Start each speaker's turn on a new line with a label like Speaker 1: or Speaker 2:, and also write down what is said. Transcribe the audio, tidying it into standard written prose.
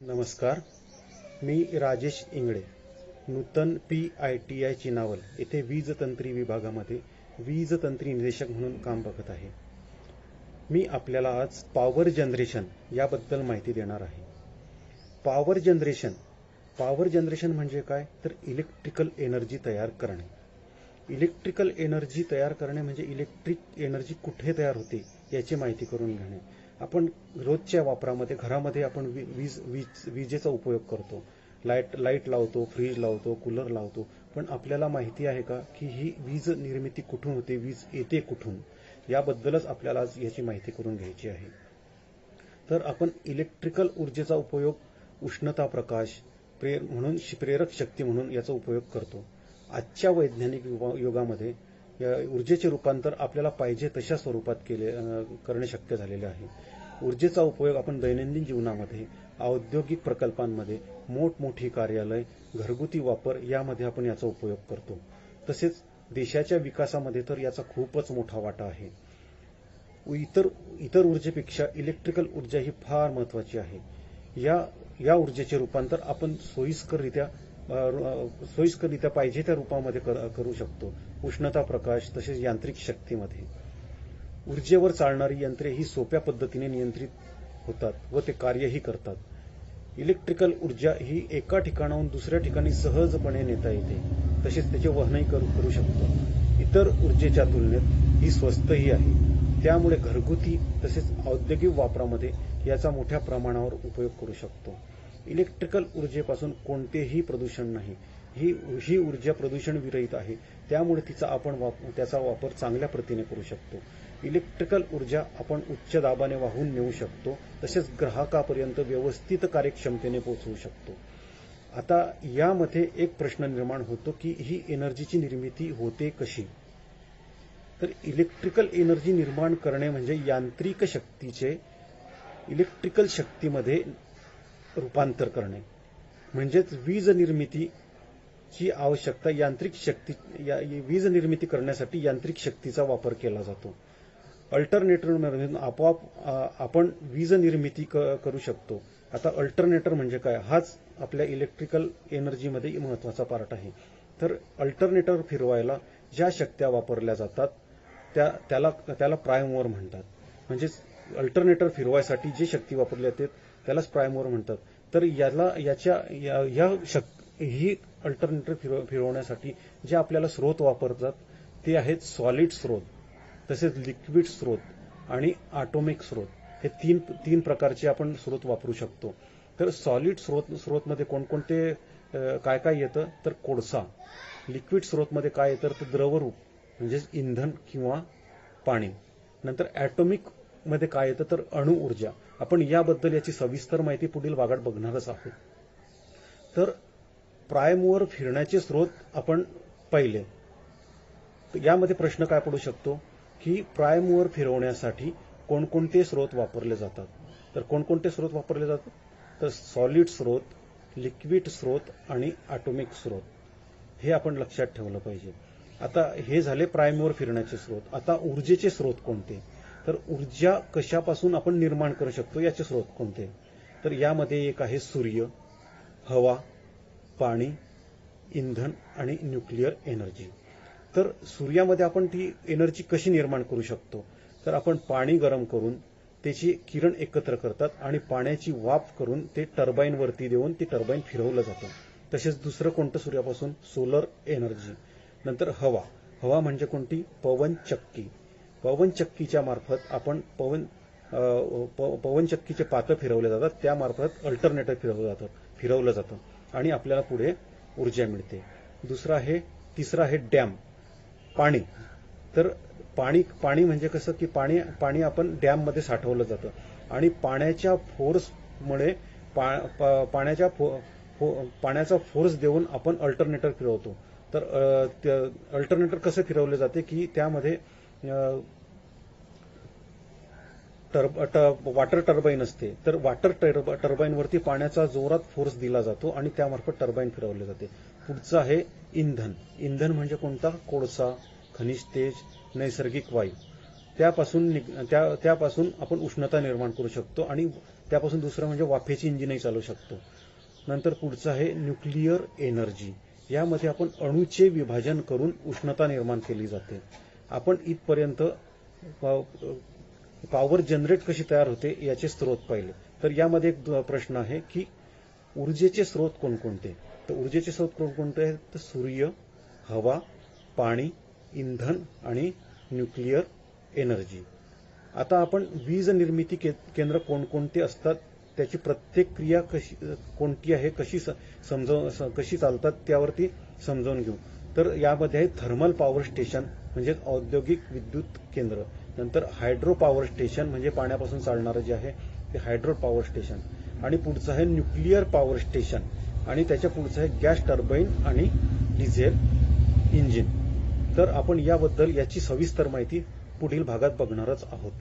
Speaker 1: नमस्कार. मी राजेश इंगळे, नूतन PITI चिनावल येथे वीजतंत्री विभागामध्ये वीजतंत्री निदेशक म्हणून काम बघत आहे. मी आपल्याला आज पॉवर जनरेशन याबद्दल माहिती देणार आहे. पॉवर जनरेशन म्हणजे काय, तर इलेक्ट्रिकल एनर्जी तयार करणे. इलेक्ट्रिकल एनर्जी तयार करणे म्हणजे इलेक्ट्रिक एनर्जी कुठे तयार होते याची माहिती करून घेणे. आपण रोजच्या वापरामध्ये घरामध्ये आपण विजेचा उपयोग करतो. लाईट लावतो, फ्रीज लावतो, कूलर लावतो. पण आपल्याला माहिती आहे का की ही वीज निर्मिती कुठून होते, वीज येते कुठून, याबद्दलच आपल्याला आज याची माहिती करून घ्यायची आहे. तर आपण इलेक्ट्रिकल ऊर्जेचा उपयोग उष्णता प्रकाश प्रेरक शक्ती म्हणून याचा उपयोग करतो. आजच्या वैज्ञानिक युगामध्ये या ऊर्जेचे रूपांतर आपल्याला पाहिजे तशा स्वरूपात करणे शक्य झालेले आहे. ऊर्जेचा उपयोग आपण दैनंदिन जीवनामध्ये, औद्योगिक प्रकल्पांमध्ये, मोठमोठी कार्यालय, घरगुती वापर यामध्ये आपण याचा उपयोग करतो. तसेच देशाच्या विकासामध्ये तर याचा खूपच मोठा वाटा आहे. इतर ऊर्जेपेक्षा इलेक्ट्रिकल ऊर्जा ही फार महत्वाची आहे. या ऊर्जेचे रूपांतर आपण सोयीस्कररित्या पाहिजे त्या रूपामध्ये करू शकतो. उष्णता प्रकाश तसेच यांत्रिक शक्तीमध्ये. ऊर्जेवर चालणारी यंत्रे ही सोप्या पद्धतीने नियंत्रित होतात व ते कार्यही करतात. इलेक्ट्रिकल ऊर्जा ही एका ठिकाणाहून दुसऱ्या ठिकाणी सहजपणे नेता येते. तसेच त्याचे वहनही करू शकतो. इतर ऊर्जेच्या तुलनेत ही स्वस्तही आहे. त्यामुळे घरगुती तसेच औद्योगिक वापरामध्ये याचा मोठ्या प्रमाणावर उपयोग करू शकतो. इलेक्ट्रिकल ऊर्जेपासून कोणतेही प्रदूषण नाही. ही ऊर्जा प्रदूषण विरहित आहे. त्यामुळे त्याचा वापर चांगल्या प्रतीने करू शकतो. इलेक्ट्रिकल ऊर्जा आपण उच्च दाबाने वाहून नेऊ शकतो. तसेच ग्राहकापर्यंत व्यवस्थित कार्यक्षमतेने पोहोचवू शकतो. आता यामध्ये एक प्रश्न निर्माण होतो की ही एनर्जीची निर्मिती होते कशी. तर इलेक्ट्रिकल एनर्जी निर्माण करणे म्हणजे यांत्रिक शक्तीचे इलेक्ट्रिकल शक्तीमध्ये रूपांतर करणे. म्हणजेच वीज निर्मिती करण्यासाठी यांत्रिक शक्तीचा वापर केला जातो. अल्टरनेटरमधून आपोआप आपण वीज निर्मिती करू शकतो. आता अल्टरनेटर म्हणजे काय, हाच आपल्या इलेक्ट्रिकल एनर्जीमध्ये महत्वाचा पार्ट आहे. तर अल्टरनेटर फिरवायला ज्या शक्त्या वापरल्या जातात त्याला प्राइम मूव्हर म्हणतात. म्हणजेच अल्टरनेटर फिरवायसाठी जी शक्ती वापरली जाते त्यालाच प्राइम मूव्हर म्हणतात. तर ही अल्टरनेटर फिरवण्यासाठी जे आपल्याला स्रोत वापरतात ते आहेत सॉलिड स्रोत, तसेच लिक्विड स्रोत आणि ॲटॉमिक स्रोत. हे तीन प्रकारचे आपण स्रोत वापरू शकतो. तर सॉलिड स्रोतमध्ये कोणकोणते काय येतं, तर कोळसा. लिक्विड स्रोतमध्ये काय येतं, तर द्रवरूप म्हणजेच इंधन किंवा पाणी. नंतर ॲटॉमिक मध्ये काय येतं, तर अणु ऊर्जा. आपण याची सविस्तर माहिती पुढील भागात बघणारच आहोत. तर प्राइम मूव्हर फिरण्याचे स्रोत आपण पाहिले. यामध्ये प्रश्न काय पडू शकतो की प्राइम मूव्हर फिरवण्यासाठी कोणकोणते स्रोत वापरले जातात. तर कोणकोणते स्रोत वापरले जातात, तर सॉलिड स्रोत, लिक्विड स्रोत आणि ॲटॉमिक स्रोत. हे आपण लक्षात ठेवलं पाहिजे. आता हे झाले प्राइम मूव्हर फिरण्याचे स्रोत. आता ऊर्जेचे स्रोत कोणते, तर ऊर्जा कशापासून आपण निर्माण करू शकतो याचे स्रोत कोणते. तर यामध्ये एक आहे सूर्य, हवा, पाणी, इंधन आणि न्यूक्लिअर एनर्जी. तर सूर्यामध्ये आपण ती एनर्जी कशी निर्माण करू शकतो, तर आपण पाणी गरम करून त्याची किरण एकत्र करतात आणि पाण्याची वाफ करून ते टर्बाईन वरती देऊन ते टर्बाईन फिरवलं जातं. तसेच दुसरं कोणतं सूर्यापासून, सोलर एनर्जी. नंतर हवा म्हणजे कोणती, पवनचक्की. पवनचक्कीच्या मार्फत आपण पवनचक्कीचे पातं फिरवले जातात. त्यामार्फत अल्टरनेटर फिरवलं जातं आणि आपल्याला पुढे ऊर्जा मिळते. तिसरं आहे डॅम, पाणी. तर पाणी म्हणजे कसं की पाणी आपण डॅम मध्ये साठवलं जातं आणि पाण्याच्या फोर्समुळे पाण्याचा फोर्स देऊन आपण अल्टरनेटर फिरवतो. तर अल्टरनेटर कसं फिरवले जाते की त्यामध्ये वॉटर टर्बाईन असते. तर वॉटर टर्बाईन वरती पाण्याचा जोरात फोर्स दिला जातो आणि त्यामार्फत टर्बाईन फिरवले जाते. पुढचं आहे इंधन. इंधन म्हणजे कोणता, कोळसा, खनिज तेज, नैसर्गिक वायू. त्यापासून आपण उष्णता निर्माण करू शकतो आणि त्यापासून दुसरं म्हणजे वाफेची इंजिनही चालू शकतो. नंतर पुढचं आहे न्यूक्लिअर एनर्जी. यामध्ये आपण अणूचे विभाजन करून उष्णता निर्माण केली जाते. आपण इथपर्यंत पॉवर जनरेट कशी तयार होते याचे स्रोत पाहिले. तर यामध्ये एक प्रश्न आहे की ऊर्जेचे स्रोत कोणकोणते. तर ऊर्जेचे स्रोत कोणकोणते आहेत. तर सूर्य, हवा, पाणी, इंधन आणि न्यूक्लिअर एनर्जी. आता आपण वीज निर्मिती केंद्र कोणकोणते असतात, त्याची प्रत्येक क्रिया कोणती आहे, कशी चालतात त्यावरती समजावून घेऊ. तर यामध्ये आहे थर्मल पॉवर स्टेशन म्हणजे औद्योगिक विद्युत केंद्र. नंतर हायड्रो पॉवर स्टेशन म्हणजे पाण्यापासून चालणारं जे आहे ते हायड्रो पॉवर स्टेशन. आणि पुढचं आहे न्यूक्लिअर पॉवर स्टेशन आणि त्याच्या पुढचं आहे गॅस टर्बाईन आणि डिझेल इंजिन. तर आपण याची सविस्तर माहिती पुढील भागात बघणारच आहोत.